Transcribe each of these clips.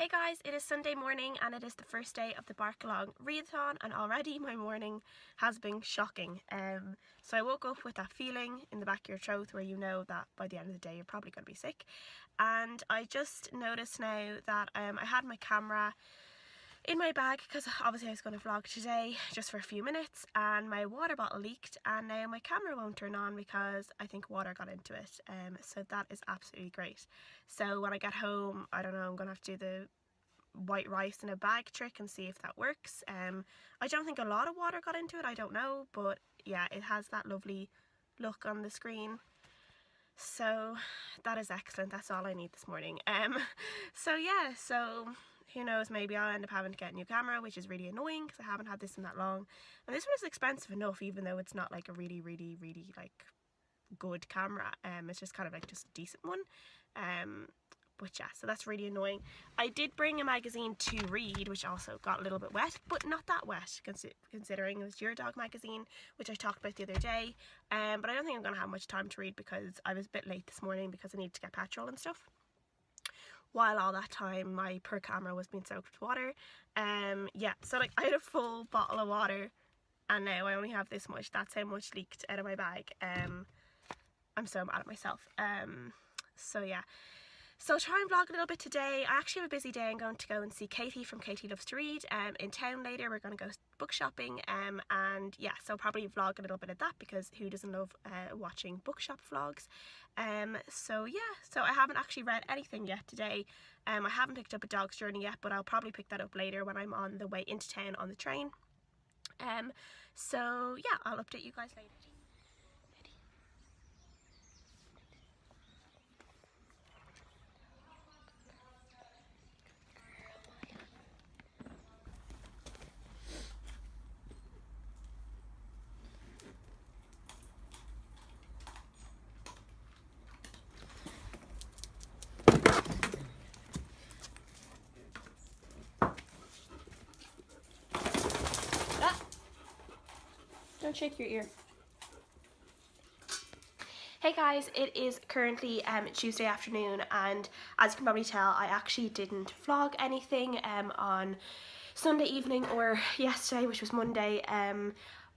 Hey guys, it is Sunday morning and it is the first day of the Barkalong Readathon, and already my morning has been shocking. So I woke up with that feeling in the back of your throat where you know that by the end of the day you're probably going to be sick. And I just noticed now that I had my camera in my bag because obviously I was going to vlog today just for a few minutes, and my water bottle leaked and now my camera won't turn on because I think water got into it. So that is absolutely great. So when I get home, I don't know, I'm going to have to do the white rice in a bag trick and see if that works. I don't think a lot of water got into it, I don't know, but yeah, it has that lovely look on the screen. So that is excellent, that's all I need this morning. So yeah, so who knows, maybe I'll end up having to get a new camera, which is really annoying because I haven't had this in that long. And this one is expensive enough, even though it's not like a really like good camera. It's just kind of like just a decent one. But yeah, so that's really annoying. I did bring a magazine to read, which also got a little bit wet, but not that wet considering it was Your Dog magazine, which I talked about the other day. But I don't think I'm going to have much time to read because I was a bit late this morning because I need to get petrol and stuff. While all that time my per camera was being soaked with water. Yeah, so like I had a full bottle of water and now I only have this much. That's how much leaked out of my bag. I'm so mad at myself. So yeah. So I'll try and vlog a little bit today. I actually have a busy day. I'm going to go and see Katie from Katie Loves to Read in town later. We're going to go book shopping, and yeah, so I'll probably vlog a little bit of that because who doesn't love watching bookshop vlogs. So yeah, so I haven't actually read anything yet today. I haven't picked up A Dog's Journey yet, but I'll probably pick that up later when I'm on the way into town on the train. So yeah, I'll update you guys later. Don't shake your ear. Hey guys, it is currently Tuesday afternoon, and as you can probably tell, I actually didn't vlog anything on Sunday evening or yesterday, which was Monday.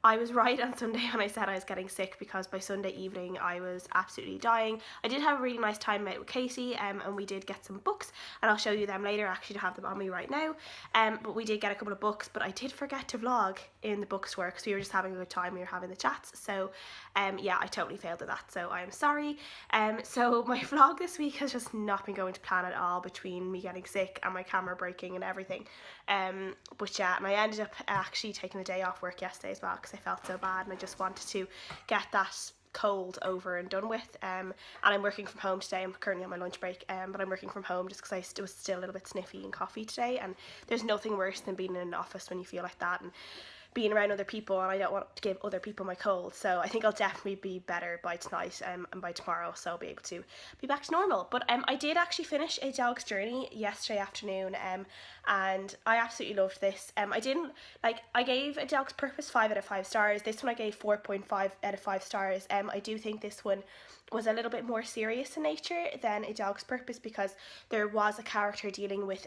I was right on Sunday when I said I was getting sick because by Sunday evening I was absolutely dying. I did have a really nice time out with Katie, and we did get some books, and I'll show you them later. I actually have them on me right now. But we did get a couple of books, but I did forget to vlog in the bookstore because we were just having a good time. We were having the chats, so yeah, I totally failed at that, so I am sorry. So my vlog this week has just not been going to plan at all between me getting sick and my camera breaking and everything. But yeah, and I ended up actually taking the day off work yesterday as well because I felt so bad and I just wanted to get that cold over and done with. And I'm working from home today. I'm currently on my lunch break, but I'm working from home just because I was still a little bit sniffy and coughy today, and there's nothing worse than being in an office when you feel like that and being around other people, and I don't want to give other people my cold. So I think I'll definitely be better by tonight and by tomorrow, so I'll be able to be back to normal. But I did actually finish A Dog's Journey yesterday afternoon, and I absolutely loved this. I gave A Dog's Purpose 5 out of 5 stars. This one I gave 4.5 out of 5 stars. I do think this one was a little bit more serious in nature than A Dog's Purpose because there was a character dealing with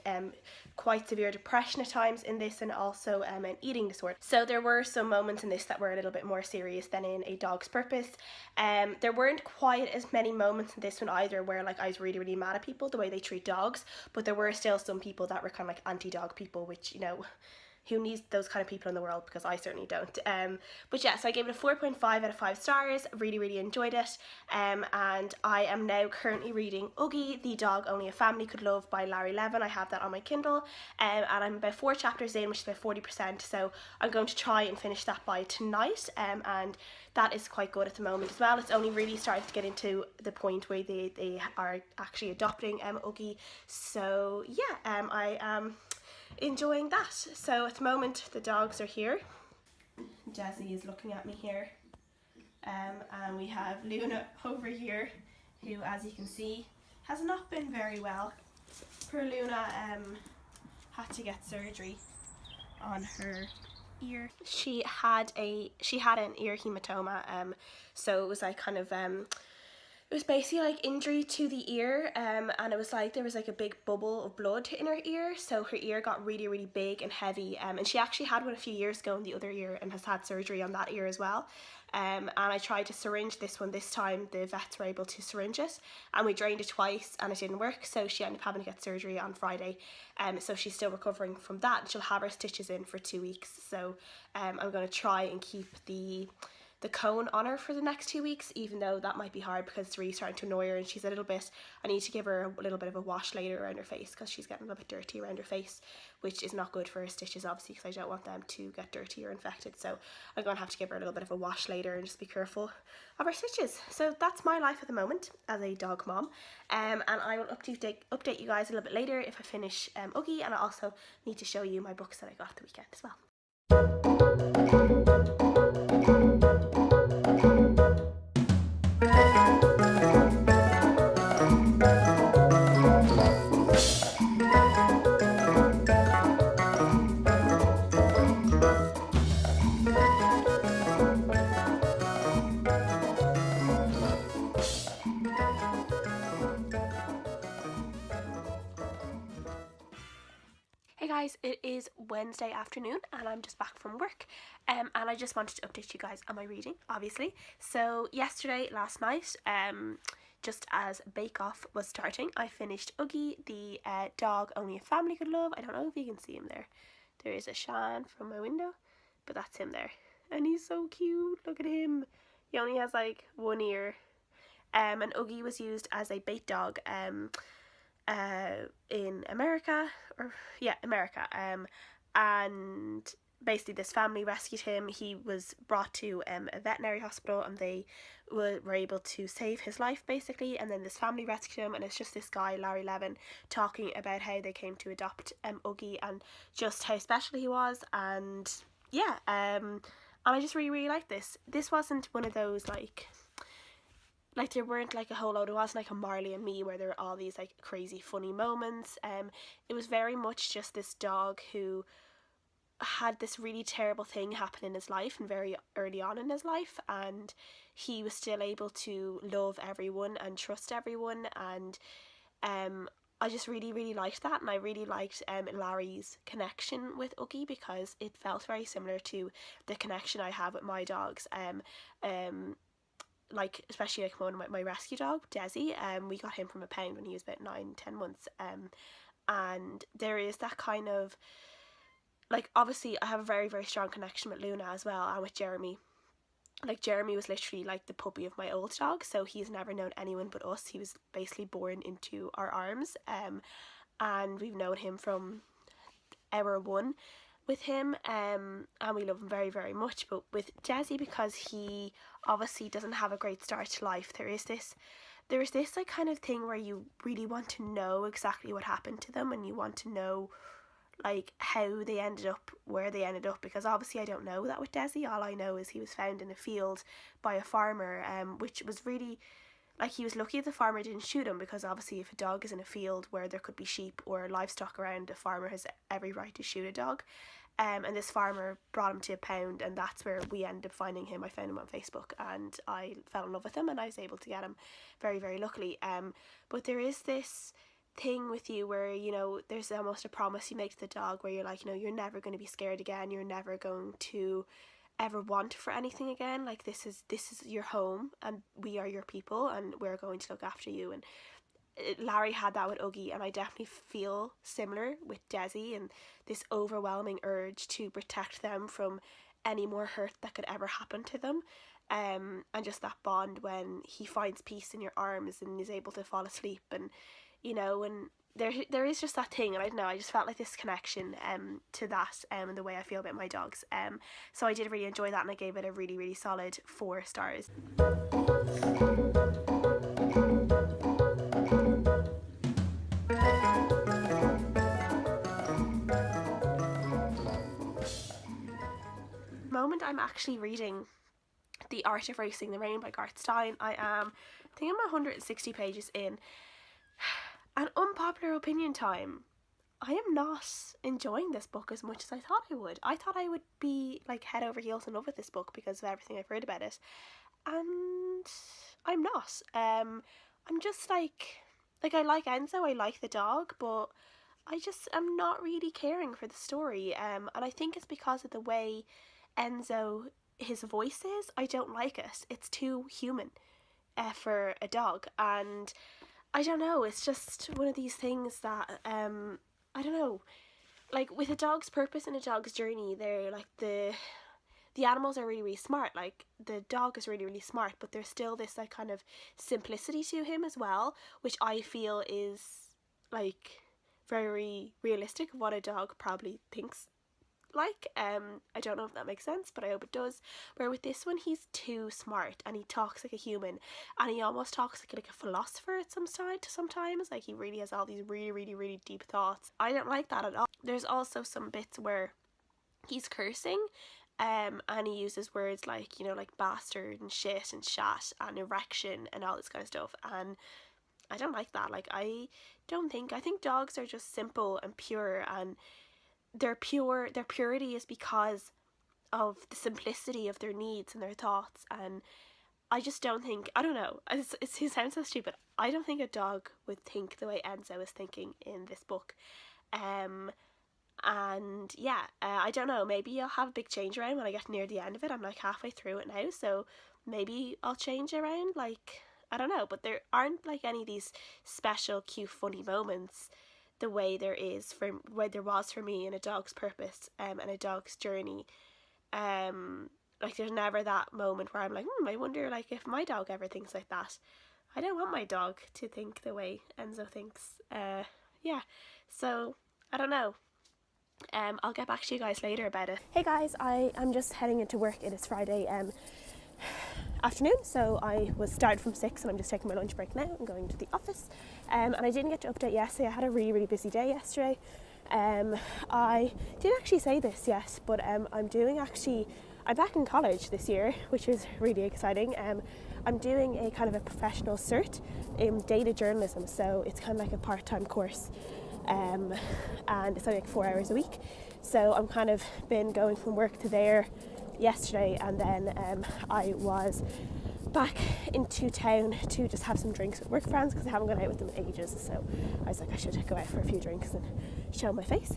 quite severe depression at times in this, and also an eating disorder. So there were some moments in this that were a little bit more serious than in A Dog's Purpose. There weren't quite as many moments in this one either where like I was really mad at people the way they treat dogs, but there were still some people that were kind of like anti-dog people, which, you know, who needs those kind of people in the world, because I certainly don't. But yeah, so I gave it a 4.5 out of 5 stars. Really enjoyed it. And I am now currently reading Oogy, the Dog Only a Family Could Love by Levin. I have that on my Kindle, and I'm about 4 chapters in, which is about 40%, so I'm going to try and finish that by tonight, and that is quite good at the moment as well. It's only really starting to get into the point where they are actually adopting Oogy, so yeah, I am enjoying that. So at the moment the dogs are here. Jessie is looking at me here, and we have Luna over here, who, as you can see, has not been very well. Poor Luna had to get surgery on her ear. She had an ear hematoma, so it was like kind of It was basically like injury to the ear, and it was like there was like a big bubble of blood in her ear, so her ear got really, really big and heavy, and she actually had one a few years ago in the other ear and has had surgery on that ear as well. And I tried to syringe this one this time. The vets were able to syringe it, and we drained it twice and it didn't work, so she ended up having to get surgery on Friday. So she's still recovering from that. She'll have her stitches in for 2 weeks, so I'm going to try and keep the cone on her for the next 2 weeks, even though that might be hard because it's really starting to annoy her, and she's a little bit, I need to give her a little bit of a wash later around her face because she's getting a little bit dirty around her face, which is not good for her stitches obviously, because I don't want them to get dirty or infected. So I'm going to have to give her a little bit of a wash later and just be careful of her stitches. So that's my life at the moment as a dog mom, and I will update you guys a little bit later if I finish Oogy, and I also need to show you my books that I got the weekend as well. Hey guys, it is Wednesday afternoon and I'm just back from work, and I just wanted to update you guys on my reading, obviously. So last night, just as Bake Off was starting, I finished Oogy, the dog only a family could love. I don't know if you can see him there. There is a Shan from my window, but that's him there. And he's so cute, look at him. He only has like one ear. And Oogy was used as a bait dog in America, and basically this family rescued him. He was brought to a veterinary hospital and they were able to save his life basically, and then this family rescued him, and it's just this guy, Levin, talking about how they came to adopt Oogy and just how special he was, and and I just really liked this. This wasn't one of those like there weren't like a whole load. It wasn't like a Marley and Me where there were all these like crazy funny moments. It was very much just this dog who had this really terrible thing happen in his life and very early on in his life, and he was still able to love everyone and trust everyone, and I just really liked that, and I really liked Larry's connection with Oogy because it felt very similar to the connection I have with my dogs. Like especially like one of my rescue dog, Desi, we got him from a pound when he was about 9-10 months, and there is that kind of like, obviously I have a very strong connection with Luna as well, and with Jeremy. Like Jeremy was literally like the puppy of my old dog, so he's never known anyone but us. He was basically born into our arms, and we've known him from hour one with him, and we love him very much. But with Desi, because he obviously doesn't have a great start to life, there is this like kind of thing where you really want to know exactly what happened to them, and you want to know like how they ended up where they ended up, because obviously I don't know that with Desi. All I know is he was found in a field by a farmer, which was really like, he was lucky the farmer didn't shoot him, because obviously if a dog is in a field where there could be sheep or livestock around, a farmer has every right to shoot a dog. And this farmer brought him to a pound, and that's where we ended up finding him. I found him on Facebook and I fell in love with him, and I was able to get him very luckily. But there is this thing with you where, you know, there's almost a promise you make to the dog where you're like, you know, you're never going to be scared again, you're never going to ever want for anything again. Like, this is your home and we are your people and we're going to look after you. And Larry had that with Oogy, and I definitely feel similar with Desi, and this overwhelming urge to protect them from any more hurt that could ever happen to them, and just that bond when he finds peace in your arms and is able to fall asleep, and you know, and there is just that thing, and I don't know, I just felt like this connection to that, and the way I feel about my dogs, so I did really enjoy that, and I gave it a really solid 4 stars. Moment I'm actually reading The Art of Racing the Rain by Garth Stein. I think I'm 160 pages in. An unpopular opinion time. I am not enjoying this book as much as I thought I would. I thought I would be like head over heels in love with this book because of everything I've heard about it, and I'm not. I'm just like I like Enzo, I like the dog, but I just am not really caring for the story. And I think it's because of the way Enzo, his voice is. I don't like it. It's too human for a dog, and I don't know. It's just one of these things that I don't know. Like with a dog's purpose and a dog's journey, they're like the animals are really, really smart. Like the dog is really, really smart, but there's still this like kind of simplicity to him as well, which I feel is like very realistic of what a dog probably thinks like. I don't know if that makes sense, but I hope it does. Where with this one, he's too smart and he talks like a human, and he almost talks like a philosopher at sometimes. Like he really has all these really, really, really deep thoughts. I don't like that at all. There's also some bits where he's cursing, and he uses words like, you know, like bastard and shit and shat and erection and all this kind of stuff, and I don't like that. Like I think dogs are just simple and pure, and their purity is because of the simplicity of their needs and their thoughts. And I just don't think, I don't know, it sounds so stupid, I don't think a dog would think the way Enzo is thinking in this book. And yeah, I don't know, maybe I'll have a big change around when I get near the end of it. I'm like halfway through it now, so maybe I'll change around, like, I don't know. But there aren't like any of these special cute funny moments the way there was for me in A Dog's Purpose and A Dog's Journey. Like there's never that moment where I'm like, I wonder like if my dog ever thinks like that. I don't want my dog to think the way Enzo thinks. Yeah, so I don't know. I'll get back to you guys later about it. Hey guys, I'm just heading into work. It is Friday afternoon, so I was started from 6 and I'm just taking my lunch break now. I'm going to the office, and I didn't get to update yesterday. I had a really, really busy day yesterday. I didn't actually say this yet, but I'm back in college this year, which is really exciting. I'm doing a kind of a professional cert in data journalism, so it's kind of like a part-time course, and it's only like 4 hours a week. So I'm kind of been going from work to there yesterday, and then I was back into town to just have some drinks with work friends because I haven't gone out with them in ages. So I was like, I should go out for a few drinks and show my face.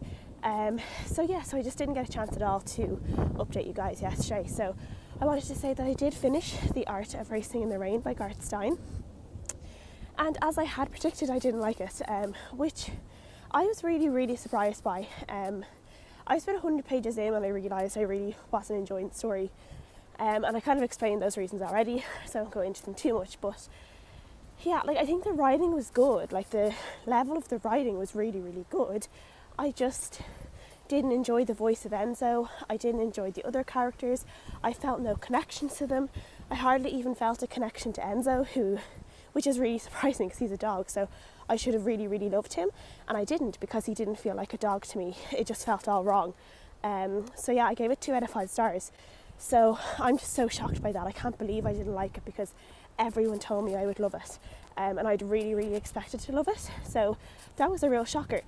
So I just didn't get a chance at all to update you guys yesterday. So I wanted to say that I did finish The Art of Racing in the Rain by Garth Stein, and as I had predicted, I didn't like it, which I was really, really surprised by. I spent 100 pages in and I realised I really wasn't enjoying the story, and I kind of explained those reasons already, so I won't go into them too much. But yeah, like I think the writing was good, like the level of the writing was really, really good. I just didn't enjoy the voice of Enzo. I didn't enjoy the other characters. I felt no connection to them. I hardly even felt a connection to Enzo, which is really surprising because he's a dog, so I should have really, really loved him, and I didn't, because he didn't feel like a dog to me. It just felt all wrong. So yeah, I gave it 2 out of 5 stars. So I'm just so shocked by that. I can't believe I didn't like it, because everyone told me I would love it, and I'd really, really expected to love it. So that was a real shocker.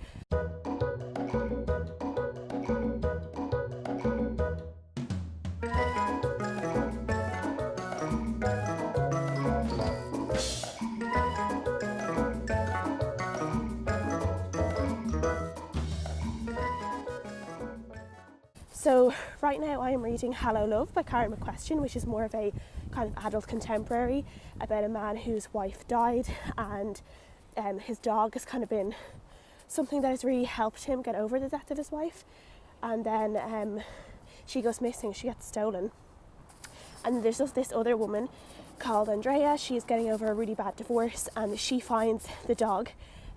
So right now I am reading Hello Love by McQuestion, which is more of a kind of adult contemporary about a man whose wife died, and his dog has kind of been something that has really helped him get over the death of his wife. And then she goes missing, she gets stolen. And there's just this other woman called Andrea. She's getting over a really bad divorce, and she finds the dog.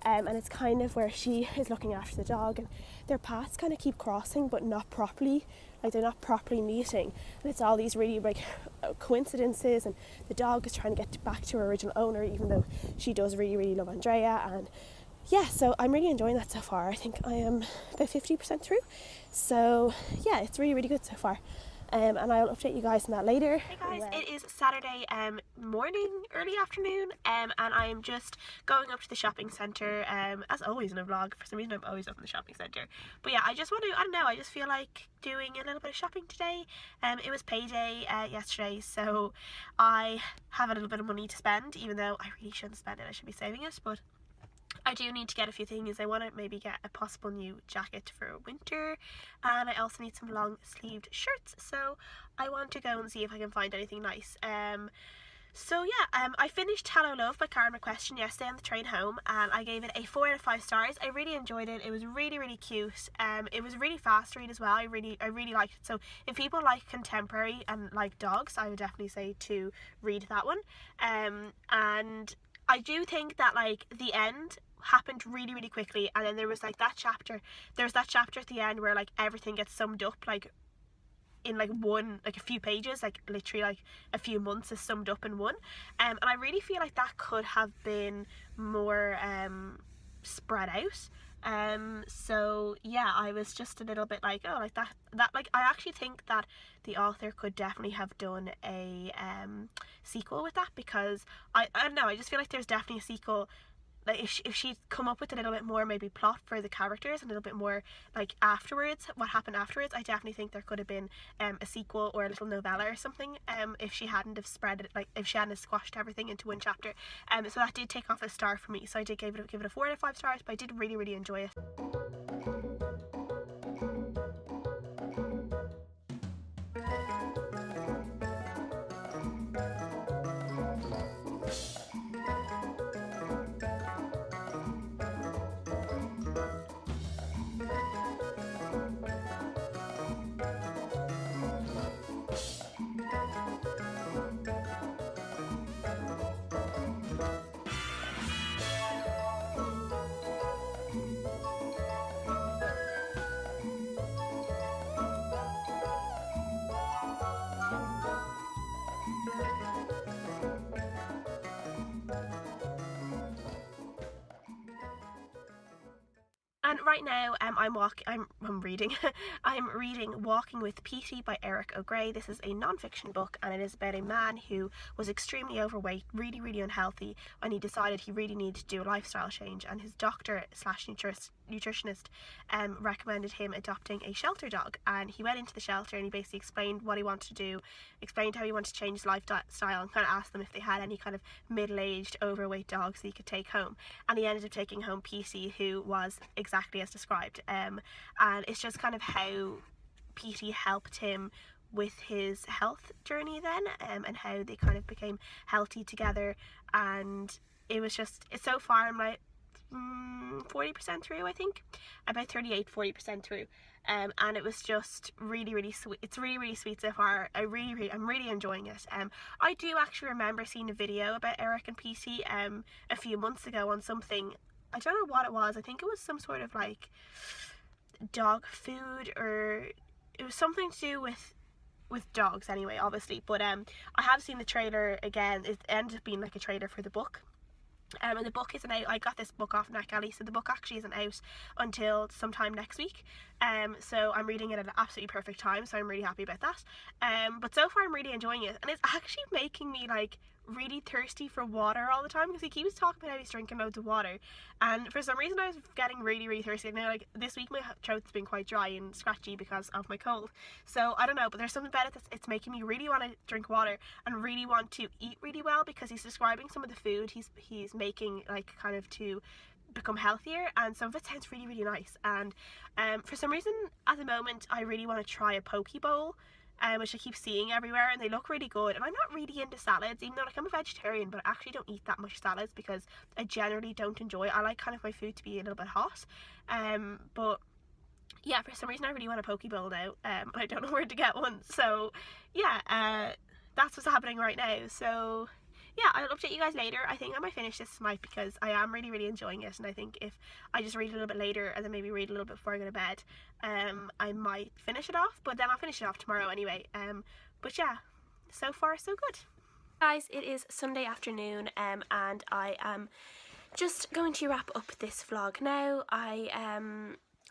And it's kind of where she is looking after the dog, and their paths kind of keep crossing but not properly, like they're not properly meeting, and it's all these really like coincidences, and the dog is trying to get back to her original owner even though she does really, really love Andrea. And yeah, so I'm really enjoying that so far. I think I am about 50% through, so yeah, it's really, really good so far. and I'll update you guys on that later. Hey guys, it is Saturday morning, early afternoon, and I am just going up to the shopping centre, as always in a vlog. For some reason I'm always up in the shopping centre, but yeah, I just want to, I don't know, I just feel like doing a little bit of shopping today. It was payday yesterday, so I have a little bit of money to spend, even though I really shouldn't spend it, I should be saving it, but I do need to get a few things. I want to maybe get a possible new jacket for winter, and I also need some long sleeved shirts, so I want to go and see if I can find anything nice. So yeah, I finished Hello Love by McQuestion yesterday on the train home, and I gave it a 4 out of 5 stars. I really enjoyed it. It was really, really cute. It was a really fast to read as well. I really liked it. So if people like contemporary and like dogs, I would definitely say to read that one. And I do think that like the end happened really, really quickly, and then there was like that chapter. There's that chapter at the end where like everything gets summed up like in like one, like a few pages, like literally like a few months is summed up in one, and I really feel like that could have been more spread out. So yeah, I was just a little bit like, oh, like that like I actually think that the author could definitely have done a sequel with that, because I don't know, I just feel like there's definitely a sequel. Like if she'd come up with a little bit more maybe plot for the characters, a little bit more like afterwards, what happened afterwards, I definitely think there could have been a sequel or a little novella or something, if she hadn't have spread it, like if she hadn't have squashed everything into one chapter. So that did take off a star for me, so I did give it a 4 out of 5 stars, but I did really, really enjoy it. And right now, I'm reading I'm reading Walking with Peety by Eric O'Grey. This is a non-fiction book, and it is about a man who was extremely overweight, really, really unhealthy, and he decided he really needed to do a lifestyle change, and his doctor slash nutritionist recommended him adopting a shelter dog. And he went into the shelter and he basically explained what he wanted to do, explained how he wanted to change his lifestyle, and kind of asked them if they had any kind of middle-aged overweight dogs that he could take home. And he ended up taking home Peety, who was exactly as described, and it's just kind of how Peety helped him with his health journey then, and how they kind of became healthy together. And it was just, so far I'm like 40% through, I think, about 40% through, and it was just really, really sweet. It's really, really sweet so far. I'm really enjoying it. I do actually remember seeing a video about Eric and Peety a few months ago on something. I don't know what it was. I think it was some sort of like dog food, or it was something to do with dogs anyway, obviously. But I have seen the trailer again. It ended up being like a trailer for the book. And the book isn't out. I got this book off NetGalley, so the book actually isn't out until sometime next week. So I'm reading it at an absolutely perfect time, so I'm really happy about that. But so far I'm really enjoying it, and it's actually making me like really thirsty for water all the time, because he keeps talking about how he's drinking loads of water, and for some reason I was getting really, really thirsty. Now, like this week my throat's been quite dry and scratchy because of my cold, so I don't know, but there's something about it that's, it's making me really want to drink water and really want to eat really well, because he's describing some of the food he's making, like kind of to become healthier, and some of it sounds really, really nice. And for some reason at the moment I really want to try a poke bowl, which I keep seeing everywhere, and they look really good. And I'm not really into salads, even though like I'm a vegetarian, but I actually don't eat that much salads because I generally don't enjoy it. I like kind of my food to be a little bit hot, but yeah, for some reason I really want a poke bowl now, and I don't know where to get one. So yeah, that's what's happening right now. So yeah, I'll update you guys later. I think I might finish this tonight because I am really, really enjoying it, and I think if I just read a little bit later and then maybe read a little bit before I go to bed, I might finish it off, but then I'll finish it off tomorrow anyway. But yeah, so far so good. Guys, it is Sunday afternoon, and I am just going to wrap up this vlog now.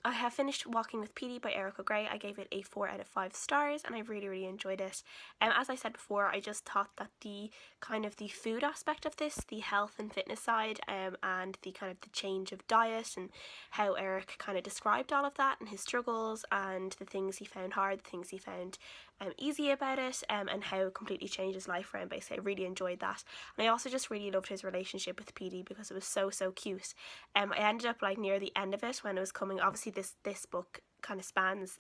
I have finished Walking with Peety by Erica Gray. I gave it a 4 out of 5 stars and I really enjoyed it. As I said before, I just thought that the kind of the food aspect of this, the health and fitness side, and the kind of the change of diet and how Eric kind of described all of that and his struggles and the things he found hard, the things he found easy about it, and how it completely changed his life around. Basically, I really enjoyed that. And I also just really loved his relationship with Peety because it was so cute. I ended up like near the end of it when it was coming. Obviously, this book kind of spans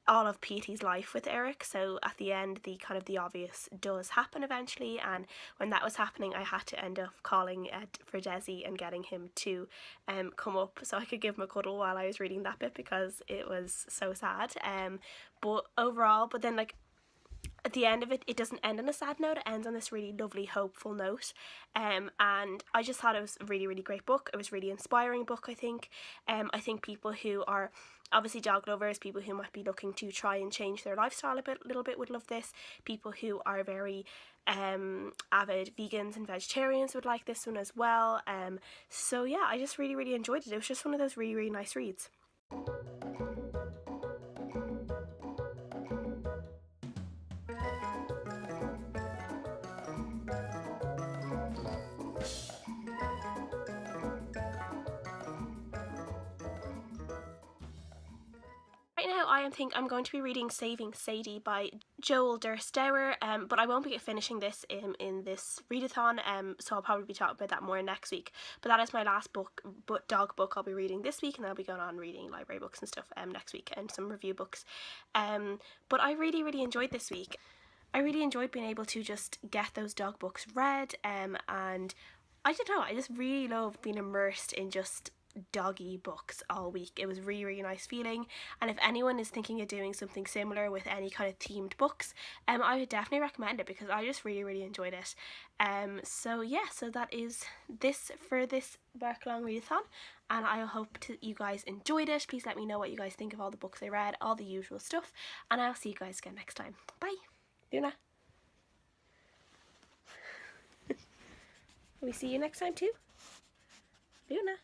all of Peety's life with Eric, so at the end the kind of the obvious does happen eventually, and when that was happening I had to end up calling for Desi and getting him to come up so I could give him a cuddle while I was reading that bit because it was so sad. But overall, but then like at the end of it, it doesn't end on a sad note, it ends on this really lovely hopeful note, and I just thought it was a really great book. It was a really inspiring book, I think. I think people who are obviously dog lovers, people who might be looking to try and change their lifestyle a little bit would love this. People who are very avid vegans and vegetarians would like this one as well. So yeah, I just really enjoyed it. It was just one of those really nice reads. Right now I'm going to be reading Saving Sadie by Joal, Derse, Dauer, but I won't be finishing this in this readathon, so I'll probably be talking about that more next week. But that is my last dog book I'll be reading this week, and I'll be going on reading library books and stuff next week, and some review books. But I really enjoyed this week. I really enjoyed being able to just get those dog books read, and I don't know, I just really love being immersed in just doggy books all week. It was really nice feeling, and if anyone is thinking of doing something similar with any kind of themed books, I would definitely recommend it because I just really enjoyed it. So yeah, so that is this for this Barkalong readathon, and I hope you guys enjoyed it. Please let me know what you guys think of all the books I read, all the usual stuff, and I'll see you guys again next time. Bye. Luna. Will we see you next time too? Luna.